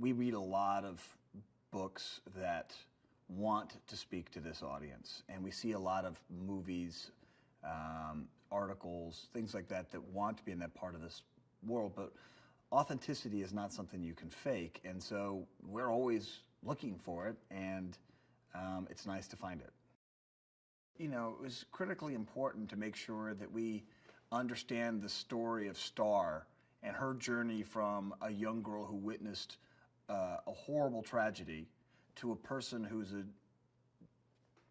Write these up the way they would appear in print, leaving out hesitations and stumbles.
we read a lot of books that want to speak to this audience, and we see a lot of movies, articles, things like that that want to be in that part of this world, but authenticity is not something you can fake, and so we're always looking for it, and it's nice to find it. You know, it was critically important to make sure that we understand the story of Starr and her journey from a young girl who witnessed a horrible tragedy to a person who's a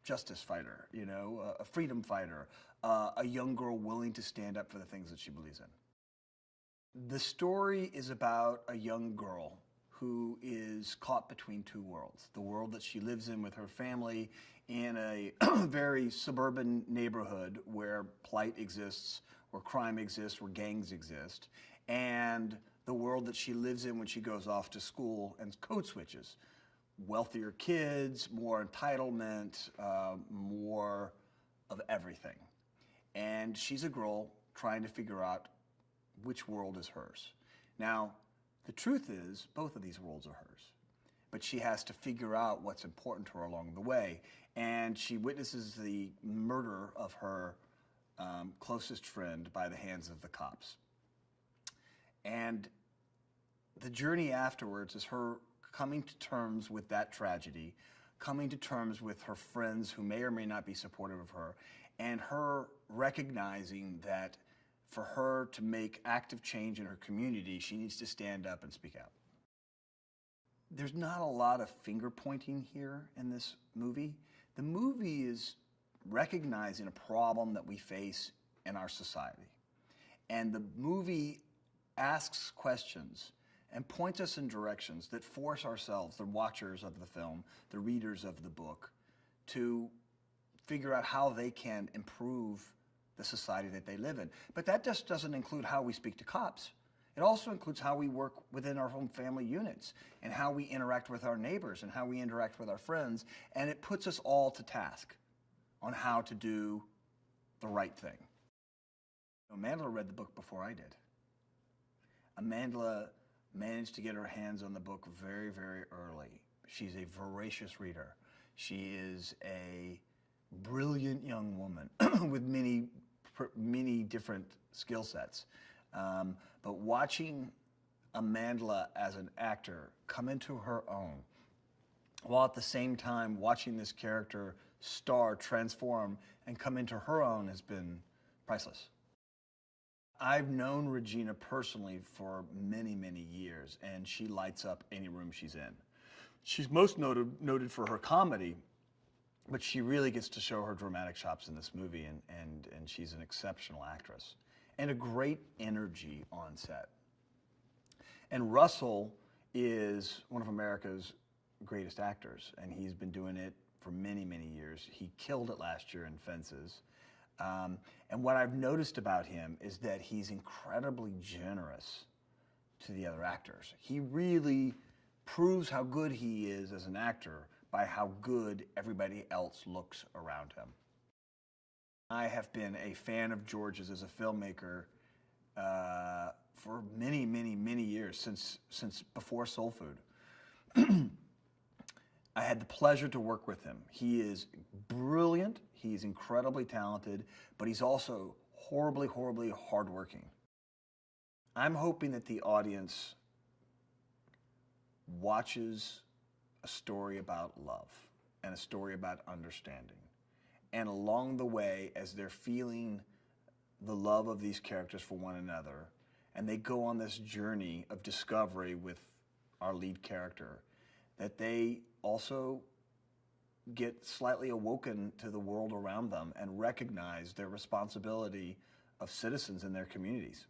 justice fighter, you know, a freedom fighter, a young girl willing to stand up for the things that she believes in. The story is about a young girl who is caught between two worlds. The world that she lives in with her family in a very suburban neighborhood where plight exists, where crime exists, where gangs exist, and the world that she lives in when she goes off to school and code switches. Wealthier kids, more entitlement, more of everything. And she's a girl trying to figure out which world is hers. Now, the truth is, both of these worlds are hers, but she has to figure out what's important to her along the way. And she witnesses the murder of her closest friend by the hands of the cops. And the journey afterwards is her coming to terms with that tragedy, coming to terms with her friends who may or may not be supportive of her, and her recognizing that for her to make active change in her community, she needs to stand up and speak out. There's not a lot of finger pointing here in this movie. The movie is recognizing a problem that we face in our society. And the movie asks questions and points us in directions that force ourselves, the watchers of the film, the readers of the book, to figure out how they can improve the society that they live in. But that just doesn't include how we speak to cops. It also includes how we work within our home family units and how we interact with our neighbors and how we interact with our friends. And it puts us all to task on how to do the right thing. Amandla read the book before I did. Amandla managed to get her hands on the book very, very early. She's a voracious reader. She is a brilliant young woman with many different skill sets. But watching Amandla as an actor come into her own, while at the same time watching this character Starr transform and come into her own, has been priceless. I've known Regina personally for many, many years, and she lights up any room she's in. She's most noted for her comedy, but she really gets to show her dramatic chops in this movie, and she's an exceptional actress and a great energy on set. And Russell is one of America's greatest actors, and he's been doing it for many, many years. He killed it last year in Fences. And what I've noticed about him is that he's incredibly generous to the other actors. He really proves how good he is as an actor by how good everybody else looks around him. I have been a fan of George's as a filmmaker for many, many, many years, since before Soul Food. I had the pleasure to work with him. He is brilliant, he's incredibly talented, but he's also horribly, horribly hardworking. I'm hoping that the audience watches a story about love and a story about understanding. And along the way, as they're feeling the love of these characters for one another, and they go on this journey of discovery with our lead character, that they also get slightly awoken to the world around them and recognize their responsibility of citizens in their communities.